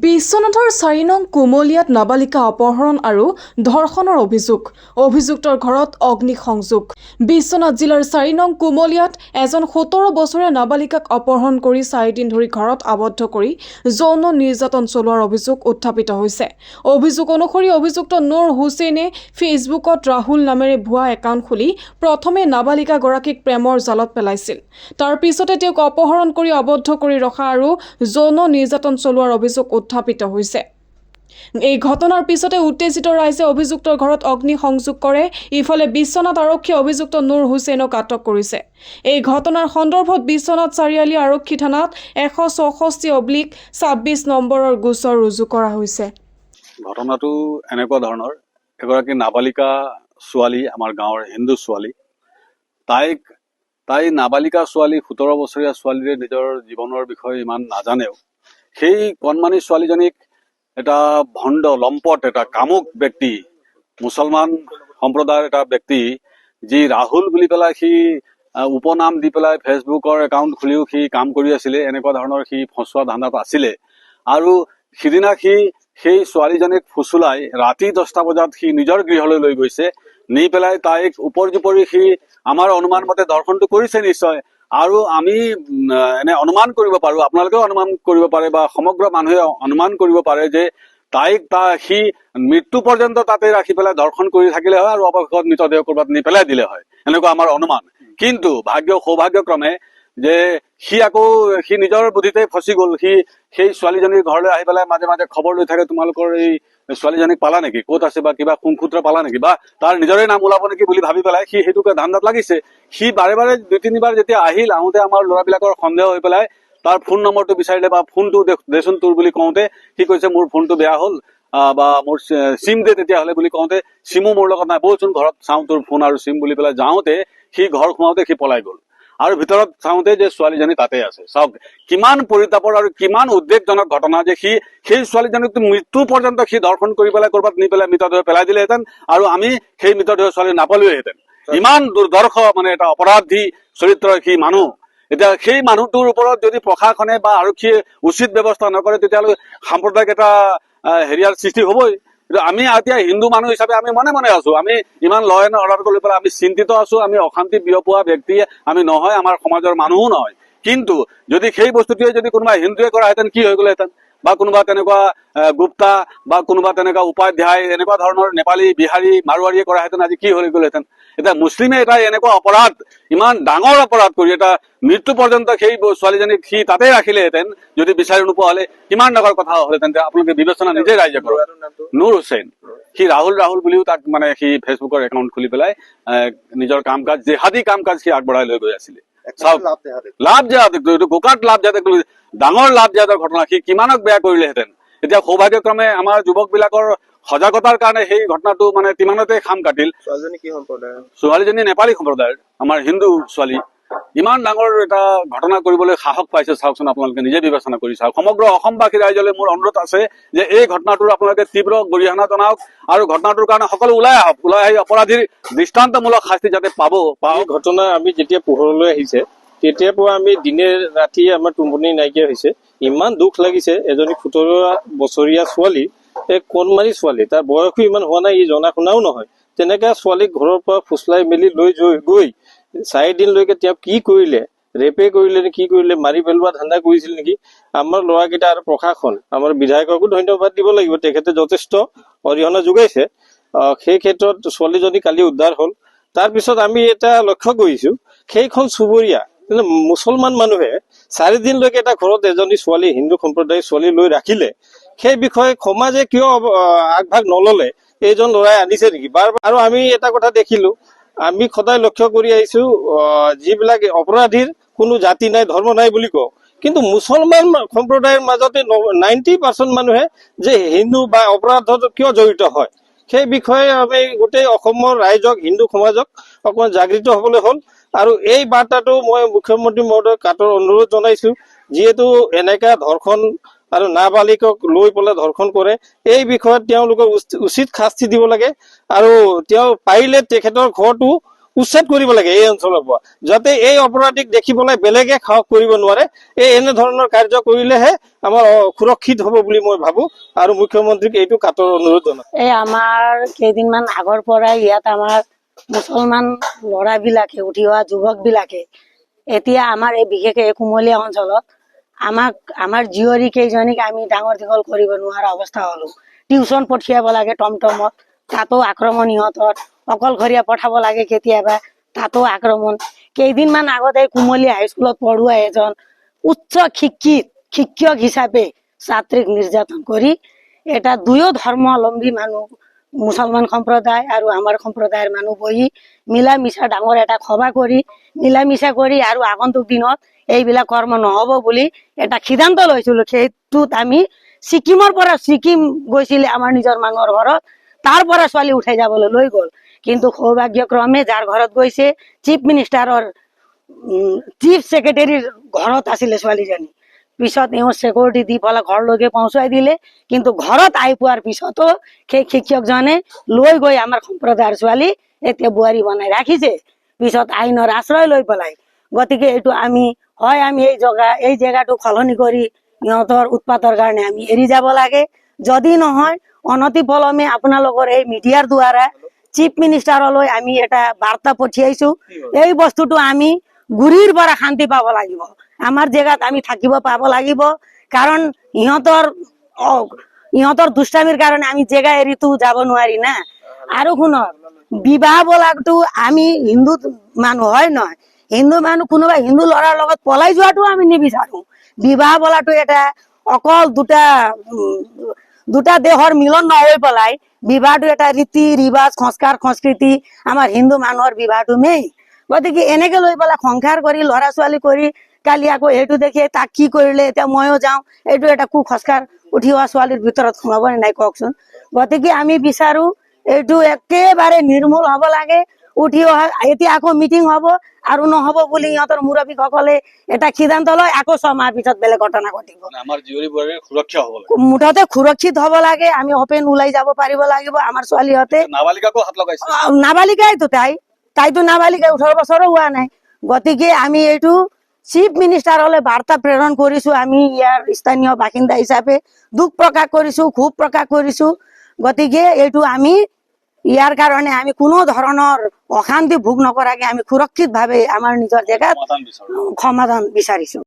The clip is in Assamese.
বিশ্বনাথৰ 4 নং কুমলীয়াত নাবালিকা অপহৰণ আৰু ধৰ্ষণৰ অভিযোগ। অভিযুক্তৰ ঘৰত অগ্নিসংযোগ। বিশ্বনাথ জিলাৰ 4 নং কুমলীয়াত এজন 17 বছৰীয়া নাবালিকাক অপহৰণ কৰি 4 দিন ধৰি ঘৰত আবদ্ধ কৰি যৌন নিৰ্যাতন চলোৱাৰ অভিযোগ উত্থাপিত হৈছে। অভিযোগ অনুসৰি অভিযুক্ত নুৰ হুছেইনে ফেচবুকত ৰাহুল নামেৰে ভুৱা একাউণ্ট খুলি প্ৰথমে নাবালিকাগৰাকীক প্ৰেমৰ জালত পেলাইছিল। তাৰ পিছতে তেওঁক অপহৰণ কৰি আবদ্ধ কৰি ৰখা আৰু যৌন নিৰ্যাতন চলোৱাৰ অভিযোগ উত্থাপিত হৈছে। এই ঘটনাৰ পিছতে উত্তেজিত ৰাইজে অভিযুক্তৰ ঘৰত অগ্নিসংযোগ কৰে। ইফালে বিশ্বনাথ আৰক্ষীয়ে অভিযুক্ত নুৰ হুছেইনক আটক কৰিছে। এই ঘটনাৰ সন্দৰ্ভত বিশ্বনাথ চাৰিআলি আৰক্ষী থানাত 164/26 নম্বৰৰ গোচৰ ৰুজু কৰা হৈছে। ঘটনাটো এনেকুৱা ধৰণৰ, এগৰাকী নাবালিকা ছোৱালী, আমাৰ গাঁৱৰ হিন্দু ছোৱালী, তাই নাবালিকা ছোৱালী, 17 বছৰীয়া ছোৱালীৰে নিজৰ জীৱনৰ বিষয়ে ইমান নাজানেও সেই কণমানি ছোৱালীজনীক এটা ভণ্ড লম্পট এটা কামুক ব্যক্তি, মুছলমান সম্প্ৰদায়ৰ এটা ব্যক্তি, যি ৰাহুল বুলি পেলাই সি উপনাম দি পেলাই ফেচবুকৰ একাউণ্ট খুলিও সি কাম কৰি আছিলে। এনেকুৱা ধৰণৰ সি ফচুৱা ধান্দাত আছিলে। আৰু সিদিনা সি সেই ছোৱালীজনীক ফুচুলাই ৰাতি 10টা বজাত সি নিজৰ গৃহলৈ লৈ গৈছে। নি পেলাই তাইক উপৰ্যুপৰি সি আমাৰ অনুমান মতে ধৰ্ষণটো কৰিছে নিশ্চয়। আৰু আমি এনে অনুমান কৰিব পাৰো, আপোনালোকেও অনুমান কৰিব পাৰে বা সমগ্ৰ মানুহে অনুমান কৰিব পাৰে যে সি মৃত্যু পৰ্যন্ত তাতে ৰাখি পেলাই ধৰ্ষণ কৰি থাকিলে হয় আৰু অৱশেষত মৃতদেহ ক'ৰবাত নি পেলাই দিলে হয়, এনেকুৱা আমাৰ অনুমান। কিন্তু সৌভাগ্যক্ৰমে যে সি নিজৰ বুদ্ধিতে ফচি গ'ল। সি সেই ছোৱালীজনীৰ ঘৰলৈ আহি পেলাই মাজে মাজে খবৰ লৈ থাকে, তোমালোকৰ এই ছোৱালীজনীক পালা নেকি, ক'ত আছে বা কিবা সুংসূত্ৰ পালা নেকি, বা তাৰ নিজৰে নাম ওলাব নেকি বুলি ভাবি পেলাই সি সেইটোকে ধান্দাত লাগিছে। সি বাৰে 2-3বাৰ যেতিয়া আহোঁতে আমাৰ ল'ৰাবিলাকৰ সন্দেহ হৈ পেলাই তাৰ ফোন নম্বৰটো বিচাৰিলে বা ফোনটো দেচোন তোৰ বুলি কওঁতে সি কৈছে মোৰ ফোনটো বেয়া হ'ল বা মোৰ চিম দে তেতিয়াহ'লে বুলি কওঁতে, চিমো মোৰ লগত নাই, বলচোন ঘৰত চাওঁ তোৰ ফোন আৰু চিম বুলি পেলাই যাওঁতে সি ঘৰ সোমাওঁতে সি পলাই গ'ল। আৰু ভিতৰত চাওঁতে যে ছোৱালীজনী তাতে আছে। চাওক কিমান পৰিতাপৰ আৰু কিমান উদ্বেগজনক ঘটনা যে সেই ছোৱালীজনীক মৃত্যু পৰ্যন্ত সি ধৰ্ষণ কৰি পেলাই ক'ৰবাত নি পেলাই মৃতদেহ পেলাই দিলেহেঁতেন আৰু আমি সেই মৃতদেহ ছোৱালী নাপালোহেঁতেন। ইমান দুৰ্দৰ্শ মানে এটা অপৰাধী চৰিত্ৰৰ সি মানুহ। এতিয়া সেই মানুহটোৰ ওপৰত যদি প্ৰশাসনে বা আৰক্ষীয়ে উচিত ব্যৱস্থা নকৰে তেতিয়াহ'লে সাম্প্ৰদায়িক এটা হেৰিয়াৰ সৃষ্টি হ'বই। আমি এতিয়া হিন্দু মানুহ হিচাপে আমি মনে মনে আছো, আমি ইমান ল এণ্ড অৰ্ডাৰ কৰি পেলাই আমি চিন্তিত আছো। আমি অশান্তি বিয়পোৱা ব্যক্তিয়ে আমি নহয়, আমাৰ সমাজৰ মানুহো নহয়। কিন্তু যদি সেই বস্তুটোৱে যদি কোনোবা হিন্দুৱে কৰাহেঁতেন কি হৈ গ'লহেঁতেন, বা কোনোবা তেনেকুৱা গুপ্তা বা কোনোবা তেনেকুৱা উপাধ্যায়, এনেকুৱা ধৰণৰ নেপালী, বিহাৰী, মাৰোৱাৰীয়ে কৰাহেঁতেন আজি কি হৈ গ'লহেঁতেন। এতিয়া মুছলিমে এটা এনেকুৱা অপৰাধ, ইমান ডাঙৰ অপৰাধ কৰি এটা মৃত্যু পৰ্যন্ত সেই ছোৱালীজনীক সি তাতে ৰাখিলেহেঁতেন, যদি বিচাৰি নোপোৱা হ'লে কিমান ডাঙৰ কথা হ'লহেঁতেন। আপোনালোকে বিবেচনা নিজে ৰাইজে কৰক। নুৰ হুছেইন, সি ৰাহুল বুলিও তাক মানে সি ফেচবুকৰ একাউণ্ট খুলি পেলাই নিজৰ কাম কাজ, জেহাদী কাম কাজ সি আগবঢ়াই লৈ গৈ আছিলে। লাভ জেহাদ, গোকাত লাভ জেহাদ, ডাঙৰ লাভ জেহাদৰ ঘটনা। সি কিমানক বেয়া কৰিলেহেঁতেন। এতিয়া সৌভাগ্যক্ৰমে আমাৰ যুৱক বিলাকৰ সজাগতাৰ কাৰণে সেই ঘটনাটো মানে তিমানতে খাম কাটিল। ছোৱালীজনী নেপালী সম্প্ৰদায়ৰ, আমাৰ হিন্দু ছোৱালী। ইমান ডাঙৰ এটা ঘটনা কৰিবলৈ সাহস পাইছে, চাওকচোন আপোনালোকে নিজে বিবেচনা কৰি চাওক। সমগ্ৰ অসমবাসী ৰাইজলৈ মোৰ অনুৰোধ আছে যে এই ঘটনাটোৰ আপোনালোকে তীব্ৰ গৰিহণা জনাওক আৰু ঘটনাটোৰ কাৰণে সকলো ওলাই আহক, ওলাই আহি অপৰাধীৰ দৃষ্টান্তমূলক শাস্তি যাতে পাব। ঘটনা আমি যেতিয়া পোহৰলৈ আহিছে তেতিয়াৰ পৰা আমি দিনে ৰাতিয়ে আমাৰ টোপনি নাইকিয়া হৈছে। ইমান দুখ লাগিছে, এজনী 17 বছৰীয়া ছোৱালী, এক কণমানি ছোৱালী, তাৰ বয়সো ইমান হোৱা নাই, ই জনা শুনাও নহয়, তেনেকা ছোৱালীক ঘৰৰ পৰা ফুচলাই মেলি লৈ গৈ 4 দিনলৈকে তেওঁ কি কৰিলে, ৰেপে কৰিলে নে কি কৰিলে, মাৰি পেলোৱা ধান্দা কৰিছিল নেকি। আমাৰ ল'ৰাকেইটা আৰু প্ৰশাসন, আমাৰ বিধায়ককো ধন্যবাদ দিব লাগিব, তেখেতে যথেষ্ট অৰিহণা যোগাইছে। সেই ক্ষেত্ৰত ছোৱালীজনী কালি উদ্ধাৰ হ'ল। তাৰপিছত আমি এটা লক্ষ্য কৰিছো, সেইখন চুবুৰীয়া মুছলমান মানুহে 4 দিনলৈকে এটা ঘৰত এজনী ছোৱালী, হিন্দু সম্প্ৰদায়ৰ ছোৱালী লৈ ৰাখিলে। সেই বিষয়ে সমাজে কিয় আগভাগ নললে, এইজন ল'ৰাই আনিছে নেকি বাৰ। আৰু আমি এটা কথা দেখিলো, আমি সদায় লক্ষ্য কৰি আহিছো, যিবিলাক অপৰাধীৰ কোনো জাতি নাই, ধৰ্ম নাই বুলি কওঁ, কিন্তু মুছলমান সম্প্ৰদায়ৰ মাজতে 90% মানুহে যে হিন্দু বা অপৰাধত কিয় জড়িত হয়, সেই বিষয়ে আমি গোটেই অসমৰ ৰাইজক, হিন্দু সমাজক অকণমান জাগৃত হবলৈ হ'ল। আৰু এই বাৰ্তাটো মই মুখ্যমন্ত্ৰী মহোদয়ক কাটৰ অনুৰোধ জনাইছো, যিহেতু এনেকা ধৰ্ষণ আৰু নাবালিকক লৈ পেলাই ধৰ্ষণ কৰে, এই বিষয়ত তেওঁলোকক উচিত শাস্তি দিব লাগে। আৰু তেওঁ পাৰিলে তেখেতৰ ঘৰটো উচ্ছেদ কৰিব লাগে এই অঞ্চলৰ পৰা, যাতে এই অপৰাধীক দেখি পেলাই বেলেগে সাহস কৰিব নোৱাৰে। এনে ধৰণৰ কাৰ্য কৰিলেহে আমাৰ সুৰক্ষিত হ'ব বুলি মই ভাবো, আৰু মুখ্যমন্ত্ৰীক এইটো কাটৰ অনুৰোধ জনাওঁ। এই আমাৰ কেইদিনমান আগৰ পৰাই ইয়াত আমাৰ মুছলমান ল'ৰাবিলাকে, উঠি অহা যুৱকবিলাকে এতিয়া আমাৰ এই বিশেষকৈ এই কুমলীয়া অঞ্চলত আমাৰ জীয়ৰী কেইজনীক আমি ডাঙৰ দীঘল কৰিব নোৱাৰা অৱস্থা হলো। টিউচন পঠিয়াব লাগে টমটমত, তাতো আক্ৰমণ সিহঁতৰ, অকলশৰীয়া পঠাব লাগে কেতিয়াবা, তাতো আক্ৰমণ। কেইদিনমান আগত এই কুমলীয়া হাইস্কুলত পঢ়ুৱা এজন উচ্চ শিক্ষক হিচাপে ছাত্ৰীক নিৰ্যাতন কৰি, এটা দুয়ো ধৰ্মাৱলম্বী মানুহ, মুছলমান সম্প্ৰদায় আৰু আমাৰ সম্প্ৰদায়ৰ মানুহ বহি মিলা মিছা ডাঙৰ এটা সভা কৰি মিলা-মিছা কৰি আৰু আগন্তুক দিনত এইবিলাক কৰ্ম নহব বুলি এটা সিদ্ধান্ত লৈছিলো। সেইটোত আমি ছিকিম গৈছিলে আমাৰ নিজৰ মানুহৰ ঘৰত, তাৰ পৰা ছোৱালী উঠাই যাবলৈ লৈ গল। কিন্তু সৌভাগ্যক্ৰমে যাৰ ঘৰত গৈছে চিফ মিনিষ্টাৰৰ চিফ ছেক্ৰেটাৰীৰ ঘৰত আছিলে ছোৱালীজনী। পিছত এওঁ চিকিউৰিটি দি পেলাই ঘৰলৈকে পहुঁচাই দিলে। কিন্তু ঘৰত আহি পোৱাৰ পিছতো সেই শিক্ষকজনে লৈ গৈ আমাৰ সম্প্ৰদায়ৰ ছোৱালী এতিয়া বোৱাৰী বনাই ৰাখিছে, পিছত আইনৰ আশ্ৰয় লৈ পেলাই। গতিকে এইটো আমি এই জেগাটো সলনি কৰি সিহঁতৰ উৎপাতৰ কাৰণে আমি এৰি যাব লাগে। যদি নহয় অনতি পলমে আপোনালোকৰ এই মিডিয়াৰ দ্বাৰা চিফ মিনিষ্টাৰলৈ আমি এটা বাৰ্তা পঠিয়াইছো। এই বস্তুটো আমি গুৰিৰ পৰা শান্তি পাব লাগিব, আমাৰ জেগাত আমি থাকিব পাব লাগিব। কাৰণ ইহঁতৰ দুষ্টামিৰ কাৰণে আমি জেগা এৰিতো যাব নোৱাৰি না। আৰু শুনক, বিবাহ বোলাটো আমি হিন্দু মানুহ হয় নহয়, হিন্দু মানুহ কোনোবা হিন্দু ল'ৰাৰ লগত পলাই যোৱাটো আমি নিবিচাৰো। বিবাহ বোলাটো এটা অকল দুটা দেহৰ মিলন নহৈ পেলাই বিবাহটো এটা ৰীতি ৰিবাজ, সংস্কাৰ সংস্কৃতি, আমাৰ হিন্দু মানুহৰ বিবাহটো মেইন। গতিকে এনেকে লৈ পেলাই সংসাৰ কৰি ল'ৰা ছোৱালী কৰি কালি আকৌ সেইটো দেখি তাক কি কৰিলে এতিয়া ময়ো যাওঁ, এইটো এটা কুসংস্কাৰ উঠি অহা ছোৱালীৰ ভিতৰত সোমাব নাই কওকচোন। গতিকে আমি বিচাৰো এইটো একেবাৰে নিৰ্মূল হব লাগে। উঠি অহা এতিয়া আকৌ মিটিং হব আৰু নহব বুলি সিহঁতৰ মুৰব্বীসকলে এটা সিদ্ধান্ত লয়, আকৌ 6 মাহ পিছত বেলেগ ঘটনা ঘটিব। আমাৰ জীয়ৰী বোৱাৰীৰ সুৰক্ষা হ'ব লাগে, মুঠতে সুৰক্ষিত হব লাগে। আমি অপেন ওলাই যাব পাৰিব লাগিব। আমাৰ ছোৱালীহঁতে নাবালিকাকো হাত লগাইছে। নাবালিকাইতো তাইতো নাবালিকাই, 18 বছৰো হোৱা নাই। গতিকে আমি এইটো চিফ মিনিষ্টাৰলৈ বাৰ্তা প্ৰেৰণ কৰিছো। আমি ইয়াৰ স্থানীয় বাসিন্দা হিচাপে দুখ প্ৰকাশ কৰিছো, ক্ষোভ প্ৰকাশ কৰিছো। গতিকে এইটো আমি ইয়াৰ কাৰণে আমি কোনো ধৰণৰ অশান্তি ভোগ নকৰাকে আমি সুৰক্ষিত ভাৱে আমাৰ নিজৰ জেগাত সমাধান বিচাৰিছো।